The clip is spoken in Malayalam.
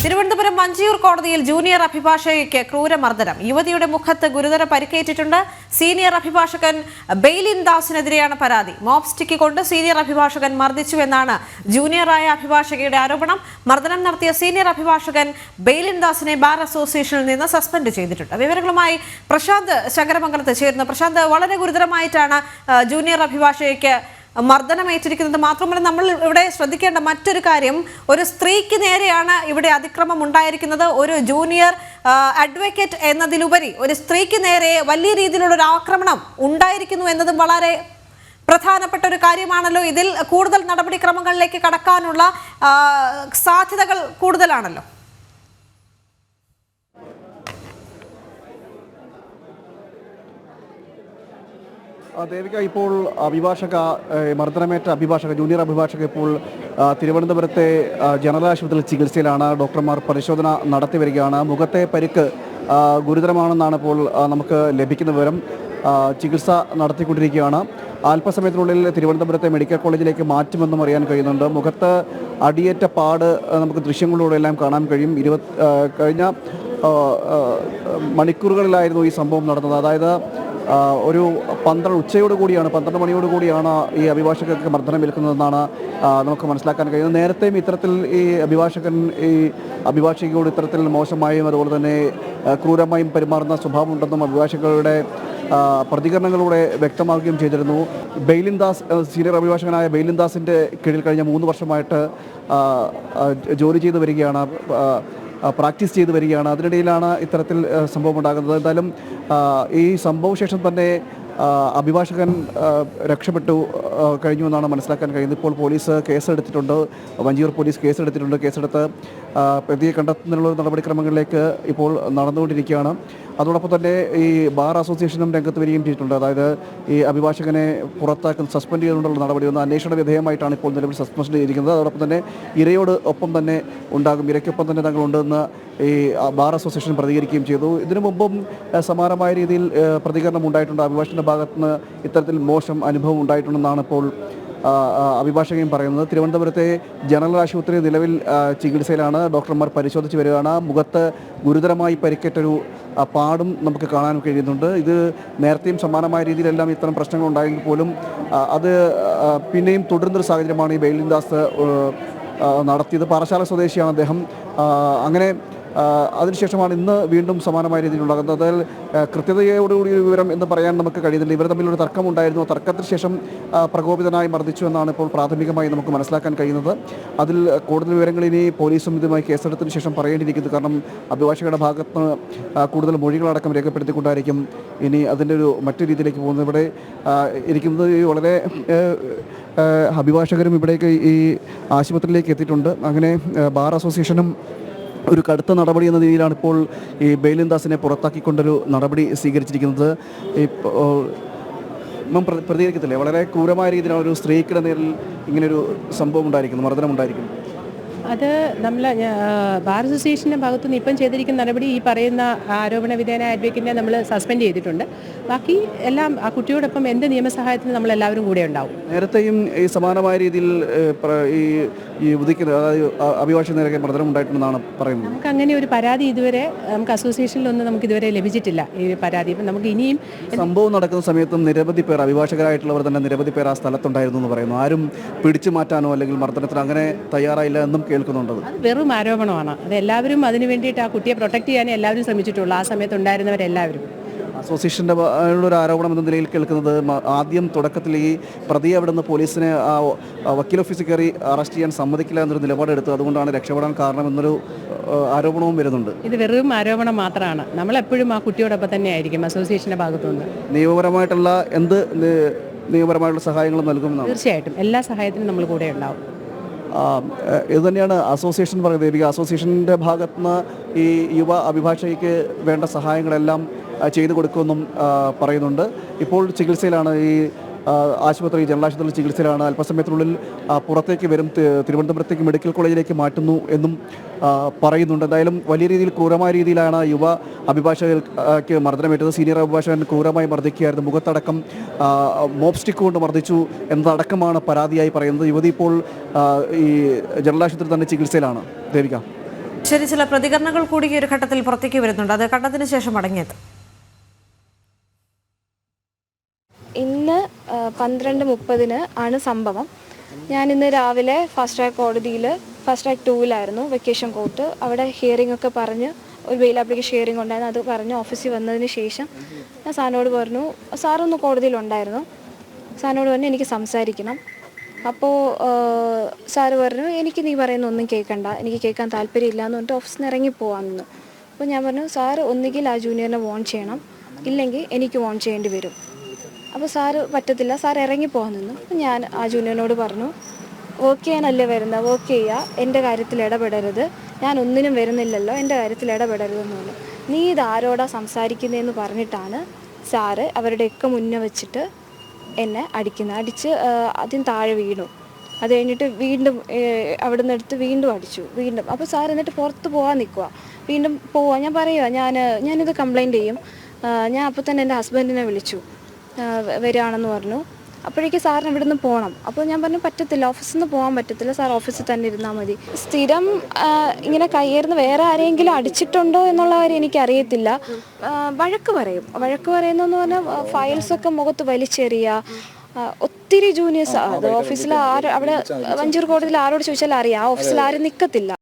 തിരുവനന്തപുരം മഞ്ചിയൂർ കോടതിയിൽ ജൂനിയർ അഭിഭാഷകയ്ക്ക് ക്രൂരമർദ്ദനം. യുവതിയുടെ മുഖത്ത് ഗുരുതര പരിക്കേറ്റിട്ടുണ്ട്. സീനിയർ അഭിഭാഷകൻ ബെയ്ലിൻ ദാസിനെതിരെയാണ് പരാതി. മോബ് സ്റ്റിക്ക് കൊണ്ട് സീനിയർ അഭിഭാഷകൻ മർദ്ദിച്ചുവെന്നാണ് ജൂനിയറായ അഭിഭാഷകയുടെ ആരോപണം. മർദ്ദനം നടത്തിയ സീനിയർ അഭിഭാഷകൻ ബെയ്ലിൻ ദാസിനെ ബാർ അസോസിയേഷനിൽ നിന്ന് സസ്പെൻഡ് ചെയ്തിട്ടുണ്ട്. വിവരങ്ങളുമായി പ്രശാന്ത് ശങ്കരമംഗലത്ത് ചേരുന്നു. പ്രശാന്ത്, വളരെ ഗുരുതരമായിട്ടാണ് ജൂനിയർ അഭിഭാഷകയ്ക്ക് മർദ്ദനമേറ്റിരിക്കുന്നത്. മാത്രമല്ല, നമ്മൾ ഇവിടെ ശ്രദ്ധിക്കേണ്ട മറ്റൊരു കാര്യം, ഒരു സ്ത്രീക്ക് നേരെയാണ് ഇവിടെ അതിക്രമം ഉണ്ടായിരിക്കുന്നത്. ഒരു ജൂനിയർ അഡ്വക്കേറ്റ് എന്നതിലുപരി ഒരു സ്ത്രീക്ക് നേരെ വലിയ രീതിയിലുള്ള ഒരു ആക്രമണം ഉണ്ടായിരിക്കുന്നു എന്നതും വളരെ പ്രധാനപ്പെട്ട ഒരു കാര്യമാണല്ലോ. ഇതിൽ കൂടുതൽ നടപടിക്രമങ്ങളിലേക്ക് കടക്കാനുള്ള സാധ്യതകൾ കൂടുതലാണല്ലോ. ദേവിക, ഇപ്പോൾ മർദ്ദനമേറ്റ ജൂനിയർ അഭിഭാഷക ഇപ്പോൾ തിരുവനന്തപുരത്തെ ജനറൽ ആശുപത്രിയിൽ ചികിത്സയിലാണ്. ഡോക്ടർമാർ പരിശോധന നടത്തി വരികയാണ്. മുഖത്തെ പരിക്ക് ഗുരുതരമാണെന്നാണ് ഇപ്പോൾ നമുക്ക് ലഭിക്കുന്ന വിവരം. ചികിത്സ നടത്തിക്കൊണ്ടിരിക്കുകയാണ്. അല്പസമയത്തിനുള്ളിൽ തിരുവനന്തപുരത്തെ മെഡിക്കൽ കോളേജിലേക്ക് മാറ്റുമെന്നും അറിയാൻ കഴിയുന്നുണ്ട്. മുഖത്ത് അടിയേറ്റ പാട് നമുക്ക് ദൃശ്യങ്ങളിലൂടെ എല്ലാം കാണാൻ കഴിയും. കഴിഞ്ഞ മണിക്കൂറുകളിലായിരുന്നു ഈ സംഭവം നടന്നത്. അതായത് ഒരു 12 മണിയോടുകൂടിയാണ് ഈ അഭിഭാഷകർക്ക് മർദ്ദനം ഏൽക്കുന്നതെന്നാണ് നമുക്ക് മനസ്സിലാക്കാൻ കഴിയുന്നത്. നേരത്തെയും ഇത്തരത്തിൽ ഈ അഭിഭാഷകയോട് ഇത്തരത്തിൽ മോശമായും അതുപോലെ തന്നെ ക്രൂരമായും പെരുമാറുന്ന സ്വഭാവമുണ്ടെന്നും അഭിഭാഷകരുടെ പ്രതികരണങ്ങളിലൂടെ വ്യക്തമാക്കുകയും ചെയ്തിരുന്നു. ബെയ്ലിൻ ദാസ്, സീനിയർ അഭിഭാഷകനായ ബെയ്ലിൻ ദാസിൻ്റെ കീഴിൽ കഴിഞ്ഞ 3 വർഷമായിട്ട് ജോലി ചെയ്തു വരികയാണ്, പ്രാക്ടീസ് ചെയ്തു വരികയാണ്. അതിനിടയിലാണ് ഇത്തരത്തിൽ സംഭവം ഉണ്ടാകുന്നത്. എന്തായാലും ഈ സംഭവശേഷം തന്നെ അഭിഭാഷകൻ രക്ഷപ്പെട്ടു കഴിഞ്ഞുവെന്നാണ് മനസ്സിലാക്കാൻ കഴിയുന്നത്. ഇപ്പോൾ പോലീസ് കേസെടുത്തിട്ടുണ്ട്, മഞ്ചിയൂർ പോലീസ് കേസെടുത്ത് പ്രതിയെ കണ്ടെത്തുന്നതിനുള്ള നടപടിക്രമങ്ങളിലേക്ക് ഇപ്പോൾ നടന്നുകൊണ്ടിരിക്കുകയാണ്. അതോടൊപ്പം തന്നെ ഈ ബാർ അസോസിയേഷനും രംഗത്ത് വരികയും ചെയ്തിട്ടുണ്ട്. അതായത് ഈ അഭിഭാഷകനെ സസ്പെൻഡ് ചെയ്തുകൊണ്ടുള്ള നടപടി അന്വേഷണ വിധേയമായിട്ടാണ് ഇപ്പോൾ നിലവിൽ സസ്പെൻഡ് ചെയ്തിരിക്കുന്നത്. അതോടൊപ്പം തന്നെ ഇരയോട് ഒപ്പം തന്നെ ഉണ്ടാകും, ഇരയ്ക്കൊപ്പം തന്നെ തങ്ങളുണ്ടെന്ന് ഈ ബാർ അസോസിയേഷൻ പ്രതികരിക്കുകയും ചെയ്തു. ഇതിനു മുമ്പും സമാനമായ രീതിയിൽ പ്രതികരണം ഉണ്ടായിട്ടുണ്ട്. അഭിഭാഷകന്റെ ഭാഗത്തുനിന്ന് ഇത്തരത്തിൽ മോശം അനുഭവം ഉണ്ടായിട്ടുണ്ടെന്നാണ് ഇപ്പോൾ അഭിഭാഷകയും പറയുന്നത്. തിരുവനന്തപുരത്തെ ജനറൽ ആശുപത്രി നിലവിൽ ചികിത്സയിലാണ്. ഡോക്ടർമാർ പരിശോധിച്ച് വരികയാണ്. മുഖത്ത് ഗുരുതരമായി പരിക്കേറ്റൊരു പാടും നമുക്ക് കാണാൻ കഴിയുന്നുണ്ട്. ഇത് നേരത്തെയും സമാനമായ രീതിയിലെല്ലാം ഇത്തരം പ്രശ്നങ്ങൾ ഉണ്ടായെങ്കിൽ പോലും അത് പിന്നെയും തുടരുന്നൊരു സാഹചര്യമാണ് ഈ ബെയ്ലിൻ ദാസ് നടത്തിയത്. പാറശാല സ്വദേശിയാണ് അദ്ദേഹം. അങ്ങനെ അതിനുശേഷമാണ് ഇന്ന് വീണ്ടും സമാനമായ രീതിയിലുണ്ടാകുന്നത്. അതിൽ കൃത്യതയോടുകൂടി വിവരം എന്ന് പറയാൻ നമുക്ക് കഴിയുന്നില്ല. ഇവർ തമ്മിലൊരു തർക്കമുണ്ടായിരുന്നു. തർക്കത്തിന് ശേഷം പ്രകോപിതനായി മർദ്ദിച്ചു എന്നാണ് ഇപ്പോൾ പ്രാഥമികമായി നമുക്ക് മനസ്സിലാക്കാൻ കഴിയുന്നത്. അതിൽ കൂടുതൽ വിവരങ്ങൾ ഇനി പോലീസും ഇതുമായി കേസെടുത്തതിന് ശേഷം പറയേണ്ടിയിരിക്കുന്നു. കാരണം അഭിഭാഷകരുടെ ഭാഗത്ത് നിന്ന് കൂടുതൽ മൊഴികളടക്കം രേഖപ്പെടുത്തിക്കൊണ്ടായിരിക്കും ഇനി അതിൻ്റെ ഒരു മറ്റു രീതിയിലേക്ക് പോകുന്നത്. ഇവിടെ ഇരിക്കുന്നത് വളരെ അഭിഭാഷകരും ഇവിടേക്ക് ഈ ആശുപത്രിയിലേക്ക് എത്തിയിട്ടുണ്ട്. അങ്ങനെ ബാർ അസോസിയേഷനും ഒരു കടുത്ത നടപടി എന്ന രീതിയിലാണ് ഇപ്പോൾ ഈ ബെയ്ലിൻ ദാസിനെ പുറത്താക്കിക്കൊണ്ടൊരു നടപടി സ്വീകരിച്ചിരിക്കുന്നത്. പ്രതികരിക്കത്തില്ലേ, വളരെ ക്രൂരമായ രീതിയിലാണ് ഒരു സ്ത്രീയുടെ നേരിൽ ഇങ്ങനൊരു സംഭവം ഉണ്ടായിരിക്കുന്നു, മർദ്ദനം ഉണ്ടായിരിക്കുന്നു. അത് നമ്മൾ ബാർ അസോസിയേഷൻ്റെ ഭാഗത്തുനിന്ന് ഇപ്പം ചെയ്തിരിക്കുന്ന നടപടി ഈ പറയുന്ന ആരോപണ വിധേയനായ അഡ്വക്കേറ്റിനെ നമ്മൾ സസ്പെൻഡ് ചെയ്തിട്ടുണ്ട്. ബാക്കി എല്ലാം ആ കുട്ടിയോടൊപ്പം എന്ത് നിയമസഹായത്തിന് നമ്മളെല്ലാവരും കൂടെ ഉണ്ടാവും. നേരത്തെയും ഈ സമാനമായ രീതിയിൽ ഈ ഉദിക്കുന്ന അതായത് അഭിഭാഷക നേരെ മർദ്ദനം ഉണ്ടായിട്ടുണ്ടെന്നാണ് പറയുന്നത്. നമുക്ക് അങ്ങനെ ഒരു പരാതി ഇതുവരെ നമുക്ക് അസോസിയേഷനിലൊന്നും നമുക്ക് ഇതുവരെ ലഭിച്ചിട്ടില്ല ഈ പരാതി. ഇപ്പം നമുക്ക് ഇനിയും സംഭവം നടക്കുന്ന സമയത്തും നിരവധി പേർ, അഭിഭാഷകരായിട്ടുള്ളവർ തന്നെ നിരവധി പേർ ആ സ്ഥലത്തുണ്ടായിരുന്നു എന്ന് പറയുന്നു. ആരും പിടിച്ചു മാറ്റാനോ അല്ലെങ്കിൽ മർദ്ദനത്തിന് അങ്ങനെ തയ്യാറായില്ല എന്നും കേൾക്കുന്നുണ്ട്. അത് വെറും ആരോപണമാണ്. അത് എല്ലാവരും അതിന് വേണ്ടിയിട്ട് ആ കുട്ടിയെ പ്രൊട്ടക്ട് ചെയ്യാനേ എല്ലാവരും ശ്രമിച്ചിട്ടുള്ളൂ, ആ സമയത്ത് ഉണ്ടായിരുന്നവരെല്ലാവരും. അസോസിയേഷൻ്റെ ഒരു ആരോപണം എന്ന നിലയിൽ കേൾക്കുന്നത് ആദ്യം തുടക്കത്തിൽ ഈ പ്രതിയെ അവിടെ നിന്ന് പോലീസിനെ വക്കീൽ ഓഫീസിൽ കയറി അറസ്റ്റ് ചെയ്യാൻ സമ്മതിക്കില്ല എന്നൊരു നിലപാടെടുത്തു, അതുകൊണ്ടാണ് രക്ഷപ്പെടാൻ കാരണമെന്നൊരു ആരോപണവും വരുന്നുണ്ട്. ഇത് വെറും ആരോപണം മാത്രമാണ്. നമ്മളെപ്പോഴും ആ കുട്ടിയോടൊപ്പം തന്നെ ആയിരിക്കും അസോസിയേഷൻ്റെ ഭാഗത്തുനിന്ന്. നിയമപരമായിട്ടുള്ള നിയമപരമായിട്ടുള്ള സഹായങ്ങളും നൽകുമെന്നാണ്. തീർച്ചയായിട്ടും എല്ലാ സഹായത്തിനും നമ്മൾ കൂടെ ഉണ്ടാവും. ഇതുതന്നെയാണ് അസോസിയേഷൻ പറയുന്നത്. അസോസിയേഷൻ്റെ ഭാഗത്തുനിന്ന് ഈ യുവ അഭിഭാഷകയ്ക്ക് വേണ്ട സഹായങ്ങളെല്ലാം ചെയ്തു കൊടുക്കുമെന്നും പറയുന്നുണ്ട്. ഇപ്പോൾ ചികിത്സയിലാണ്, ഈ ജനറൽ ആശുപത്രിയിൽ ചികിത്സയിലാണ്. അല്പസമയത്തിനുള്ളിൽ പുറത്തേക്ക് വരും, തിരുവനന്തപുരത്തേക്ക് മെഡിക്കൽ കോളേജിലേക്ക് മാറ്റുന്നു എന്നും പറയുന്നുണ്ട്. എന്തായാലും വലിയ രീതിയിൽ ക്രൂരമായ രീതിയിലാണ് യുവ അഭിഭാഷകർക്ക് മർദ്ദനമേറ്റത്. സീനിയർ അഭിഭാഷകൻ ക്രൂരമായി മർദ്ദിക്കുകയായിരുന്നു. മുഖത്തടക്കം മോബ് സ്റ്റിക്ക് കൊണ്ട് മർദ്ദിച്ചു എന്നതടക്കമാണ് പരാതിയായി പറയുന്നത്. യുവതി ഇപ്പോൾ ഈ ജനറൽ ആശുപത്രിയിൽ തന്നെ ചികിത്സയിലാണ്. ദേവിക. ശരി, ചില പ്രതികരണങ്ങൾ കൂടി ഈ ഒരു ഘട്ടത്തിൽ പുറത്തേക്ക് വരുന്നുണ്ട്. അത് കണ്ടതിന് ശേഷം മടങ്ങിയത്. ഇന്ന് 12:30 ആണ് സംഭവം. ഞാനിന്ന് രാവിലെ ഫാസ്റ്റ് ട്രാക്ക് കോടതിയിൽ ഫാസ്റ്റ് ട്രാക്ക് 2-ലായിരുന്നു വെക്കേഷൻ കോർട്ട്. അവിടെ ഹിയറിംഗ് ഒക്കെ പറഞ്ഞ് ഒരു ബെയിൽ ആപ്ലിക്കേഷൻ ഹിയറിംഗ് ഉണ്ടായിരുന്നു. അത് പറഞ്ഞ് ഓഫീസിൽ വന്നതിന് ശേഷം ഞാൻ സാറിനോട് പറഞ്ഞു, സാറൊന്ന് കോടതിയിലുണ്ടായിരുന്നു, സാറിനോട് പറഞ്ഞു എനിക്ക് സംസാരിക്കണം. അപ്പോൾ സാറ് പറഞ്ഞു എനിക്ക് നീ പറയുന്ന ഒന്നും കേൾക്കണ്ട, എനിക്ക് കേൾക്കാൻ താല്പര്യമില്ല എന്ന് പറഞ്ഞിട്ട് ഓഫീസിൽ നിന്ന് ഇറങ്ങിപ്പോവാമെന്ന്. അപ്പോൾ ഞാൻ പറഞ്ഞു സാറ് ഒന്നുകിൽ ആ ജൂനിയറിനെ വോൺ ചെയ്യണം, ഇല്ലെങ്കിൽ എനിക്ക് വോൺ ചെയ്യേണ്ടി വരും. അപ്പോൾ സാറ് പറ്റത്തില്ല, സാർ ഇറങ്ങിപ്പോകാൻ നിന്നു. അപ്പോൾ ഞാൻ ആ ജൂനിയറിനോട് പറഞ്ഞു വർക്ക് ചെയ്യാനല്ലേ വരുന്നത്, വർക്ക് ചെയ്യുക, എൻ്റെ കാര്യത്തിൽ ഇടപെടരുത്, ഞാൻ ഒന്നിനും വരുന്നില്ലല്ലോ, എൻ്റെ കാര്യത്തിൽ ഇടപെടരുതെന്ന് പറഞ്ഞു. നീ ഇത് ആരോടാ സംസാരിക്കുന്നതെന്ന് പറഞ്ഞിട്ടാണ് സാറ് അവരുടെയൊക്കെ മുന്നേ വെച്ചിട്ട് എന്നെ അടിച്ച് ആദ്യം താഴെ വീണു. അത് കഴിഞ്ഞിട്ട് വീണ്ടും അവിടെ നിന്ന് എടുത്ത് വീണ്ടും അടിച്ചു. അപ്പോൾ സാർ എന്നിട്ട് പുറത്ത് പോകാൻ നിൽക്കുക, വീണ്ടും പോവാ. ഞാൻ പറയുക ഞാനിത് കംപ്ലയിൻറ്റ് ചെയ്യും. ഞാൻ അപ്പോൾ തന്നെ എൻ്റെ ഹസ്ബൻഡിനെ വിളിച്ചു, വരികയാണെന്ന് പറഞ്ഞു. അപ്പോഴേക്ക് സാറിന് ഇവിടെ നിന്ന് പോകണം. അപ്പോൾ ഞാൻ പറഞ്ഞു പറ്റത്തില്ല, ഓഫീസിൽ നിന്ന് പോകാൻ പറ്റത്തില്ല, സാർ ഓഫീസിൽ തന്നെ ഇരുന്നാൽ മതി. സ്ഥിരം ഇങ്ങനെ കയ്യേറുന്ന വേറെ ആരെങ്കിലും അടിച്ചിട്ടുണ്ടോ എന്നുള്ള കാര്യം എനിക്കറിയത്തില്ല. വഴക്ക് പറയുന്നതെന്ന് പറഞ്ഞാൽ ഫയൽസൊക്കെ മുഖത്ത് വലിച്ചെറിയുക. ഒത്തിരി ജൂനിയേഴ്സ് അത് ഓഫീസിൽ അവിടെ വഞ്ചൂർ കോടതിയിൽ ആരോട് ചോദിച്ചാലും അറിയാം, ആ ഓഫീസിൽ ആരും നിൽക്കത്തില്ല.